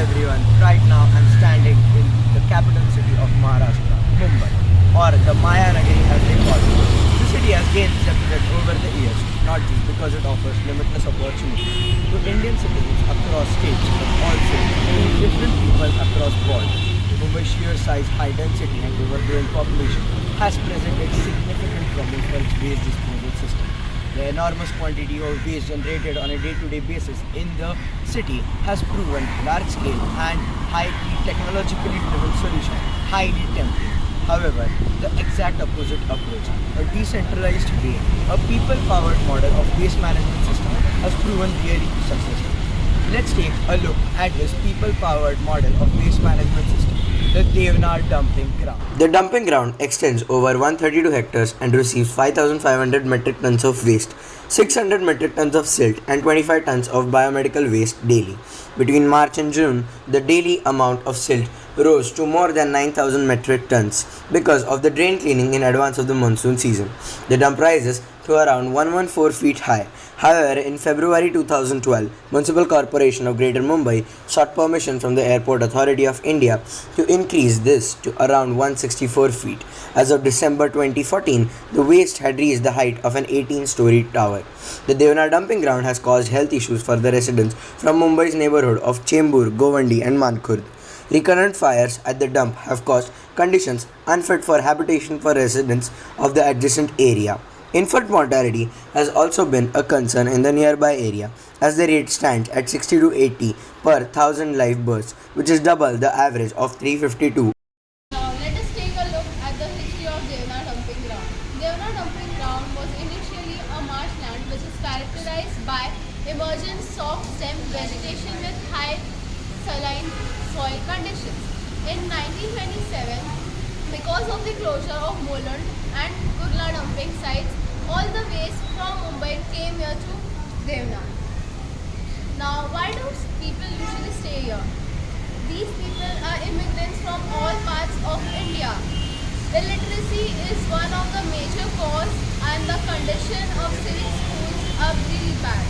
everyone. Right now I'm standing in the capital city of Maharashtra, Mumbai, or the Maya Nagari as they call it. The city has gained reputation over the years, not just because it offers limitless opportunity to Indian citizens across states, but also to different people across borders. Mumbai's sheer size, high density and overgrowing population has presented significant problems for its waste disposal system. The enormous quantity of waste generated on a day-to-day basis in the city has proven large-scale and highly technologically driven solutions highly tempting. However, the exact opposite approach, a decentralized way, a people-powered model of waste management system has proven really successful. Let's take a look at this people-powered model of waste management system, the Deonar dumping ground. The dumping ground extends over 132 hectares and receives 5,500 metric tons of waste, 600 metric tons of silt, and 25 tons of biomedical waste daily. Between March and June, the daily amount of silt rose to more than 9,000 metric tons because of the drain cleaning in advance of the monsoon season. The dump rises to around 114 feet high. However, in February 2012, Municipal Corporation of Greater Mumbai sought permission from the Airport Authority of India to increase this to around 164 feet. As of December 2014, the waste had reached the height of an 18-story tower. The Deonar dumping ground has caused health issues for the residents from Mumbai's neighborhood of Chembur, Govandi and Mankhurd. Recurrent fires at the dump have caused conditions unfit for habitation for residents of the adjacent area. Infant mortality has also been a concern in the nearby area, as the rate stands at 60 to 80 per thousand live births, which is double the average of 352. Now let us take a look at the history of Deonar dumping ground. Deonar dumping ground was initially a marshland which is characterized by emergent soft stem vegetation with high saline soil conditions. In 1927, because of the closure of Moland and Kurla dumping sites, all the waste from Mumbai came here to Deonar. Now, why do people usually stay here? These people are immigrants from all parts of India. Illiteracy is one of the major cause and the condition of civic schools are really bad.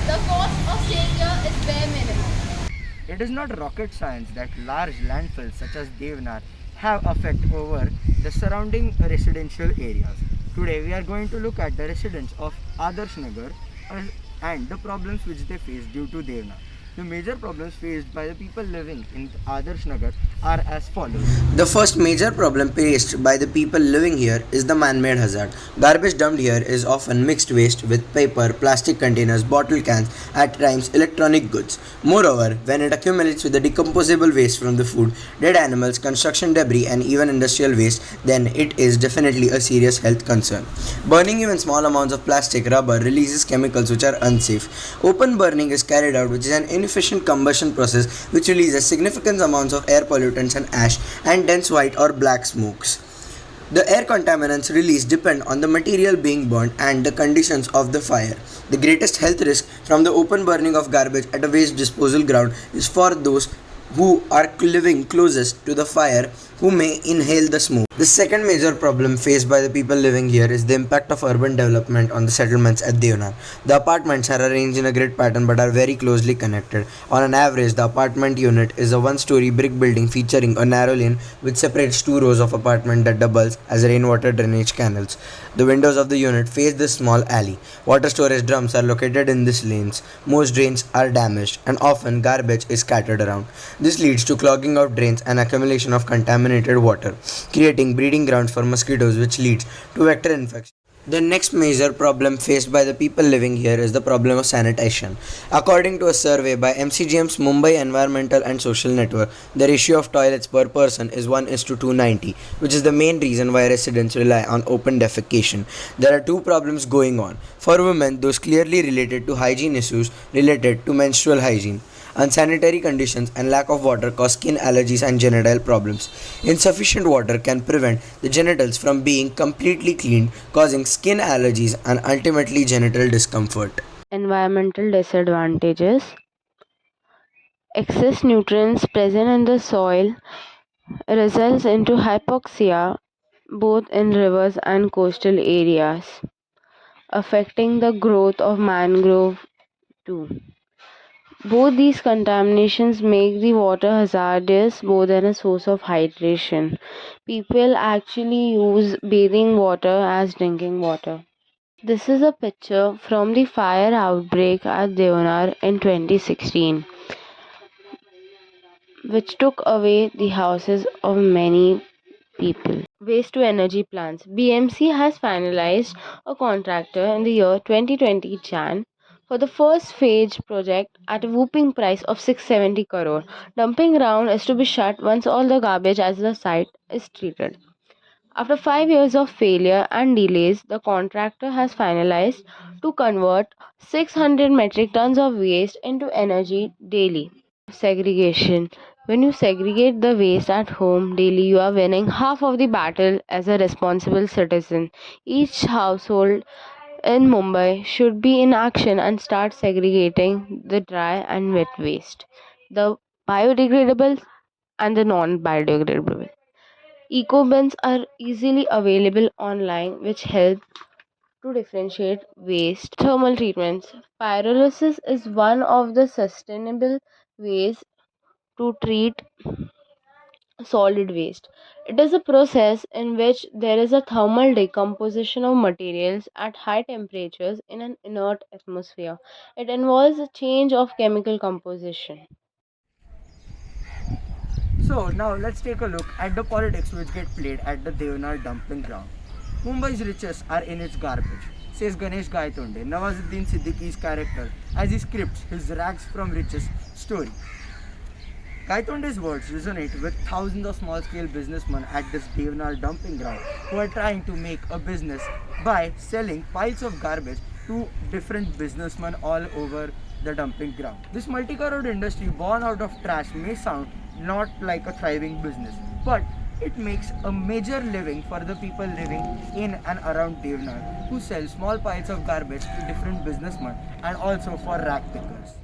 The cost of staying here is bare minimum. It is not rocket science that large landfills such as Deonar have effect over the surrounding residential areas. Today we are going to look at the residents of Adarsh Nagar and the problems which they face due to Deonar. The major problems faced by the people living in Adarsh Nagar are as follows. The first major problem faced by the people living here is the man-made hazard. Garbage dumped here is often mixed waste with paper, plastic containers, bottle cans, at times electronic goods. Moreover, when it accumulates with the decomposable waste from the food, dead animals, construction debris and even industrial waste, then it is definitely a serious health concern. Burning even small amounts of plastic, rubber releases chemicals which are unsafe. Open burning is carried out, which is an inefficient combustion process which releases significant amounts of air pollutants and ash and dense white or black smokes. The air contaminants released depend on the material being burnt and the conditions of the fire. The greatest health risk from the open burning of garbage at a waste disposal ground is for those who are living closest to the fire who may inhale the smoke. The second major problem faced by the people living here is the impact of urban development on the settlements at Deonar. The apartments are arranged in a grid pattern but are very closely connected. On an average, the apartment unit is a one-story brick building featuring a narrow lane which separates two rows of apartment that doubles as rainwater drainage canals. The windows of the unit face this small alley. Water storage drums are located in these lanes. Most drains are damaged and often garbage is scattered around. This leads to clogging of drains and accumulation of contaminated water, creating breeding grounds for mosquitoes which leads to vector infection. The next major problem faced by the people living here is the problem of sanitation. According to a survey by MCGM's Mumbai Environmental and Social Network, the ratio of toilets per person is 1 is to 290, which is the main reason why residents rely on open defecation. There are two problems going on. For women, those clearly related to hygiene issues related to menstrual hygiene. Unsanitary conditions and lack of water cause skin allergies and genital problems. Insufficient water can prevent the genitals from being completely cleaned, causing skin allergies and ultimately genital discomfort. Environmental disadvantages. Excess nutrients present in the soil results into hypoxia both in rivers and coastal areas, affecting the growth of mangrove too. Both these contaminations make the water hazardous more than a source of hydration. People actually use bathing water as drinking water. This is a picture from the fire outbreak at Deonar in 2016, which took away the houses of many people. Waste to energy plants. BMC has finalized a contractor in the year 2020 Jan for the first phase project at a whooping price of 670 crore. Dumping ground is to be shut once all the garbage at the site is treated. After 5 years of failure and delays, the contractor has finalized to convert 600 metric tons of waste into energy daily. Segregation. When you segregate the waste at home daily, you are winning half of the battle as a responsible citizen. Each household in Mumbai should be in action and start segregating the dry and wet waste, the biodegradable and the non biodegradable. Eco bins are easily available online, which help to differentiate waste. Thermal treatments. Pyrolysis is one of the sustainable ways to treat solid waste. It is a process in which there is a thermal decomposition of materials at high temperatures in an inert atmosphere. It involves a change of chemical composition. So now let's take a look at the politics which get played at the Deonar dumping ground. Mumbai's riches are in its garbage, says Ganesh Gaitonde, Nawazuddin Siddiqui's character, as he scripts his rags from riches story. Gaitonde's words resonate with thousands of small-scale businessmen at this Deonar dumping ground who are trying to make a business by selling piles of garbage to different businessmen all over the dumping ground. This multi-crore industry born out of trash may sound not like a thriving business, but it makes a major living for the people living in and around Deonar who sell small piles of garbage to different businessmen and also for rag pickers.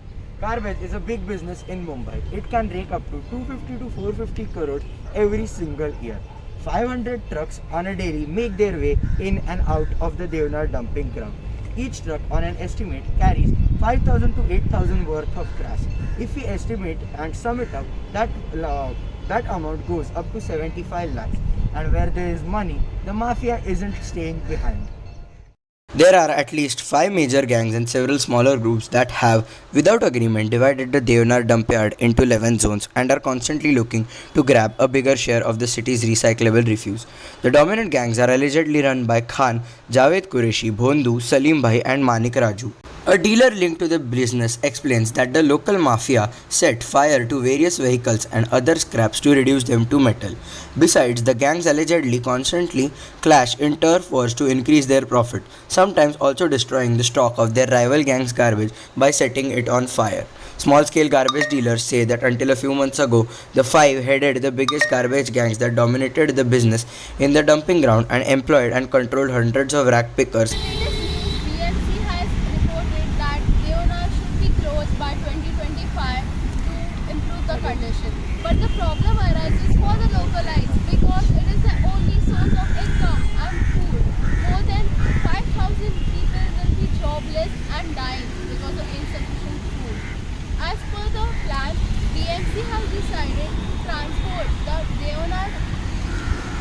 Garbage is a big business in Mumbai. It can rake up to 250 to 450 crores every single year. 500 trucks on a daily make their way in and out of the Deonar dumping ground. Each truck on an estimate carries 5,000 to 8,000 worth of trash. If we estimate and sum it up, that amount goes up to 75 lakhs. And where there is money, the mafia isn't staying behind. There are at least 5 major gangs and several smaller groups that have, without agreement, divided the Deonar dump yard into 11 zones and are constantly looking to grab a bigger share of the city's recyclable refuse. The dominant gangs are allegedly run by Khan, Javed Qureshi, Bhondu, Salim Bhai and Manik Raju. A dealer linked to the business explains that the local mafia set fire to various vehicles and other scraps to reduce them to metal. Besides, the gangs allegedly constantly clash in turf wars to increase their profit, sometimes also destroying the stock of their rival gangs' garbage by setting it on fire. Small scale garbage dealers say that until a few months ago, the five headed the biggest garbage gangs that dominated the business in the dumping ground and employed and controlled hundreds of rag pickers. In the latest news, BMC has reported that Deonar should be closed by 2025 to improve the condition. But the problem arises for the localites because it is the only source of income and food. More than 5,000 people will be jobless and dying because of insufficient food. As per the plan, BMC has decided to transport the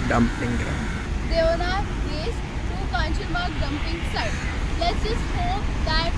Dumping ground. Deonar waste to Kanchanmarg dumping site. Let's just hope that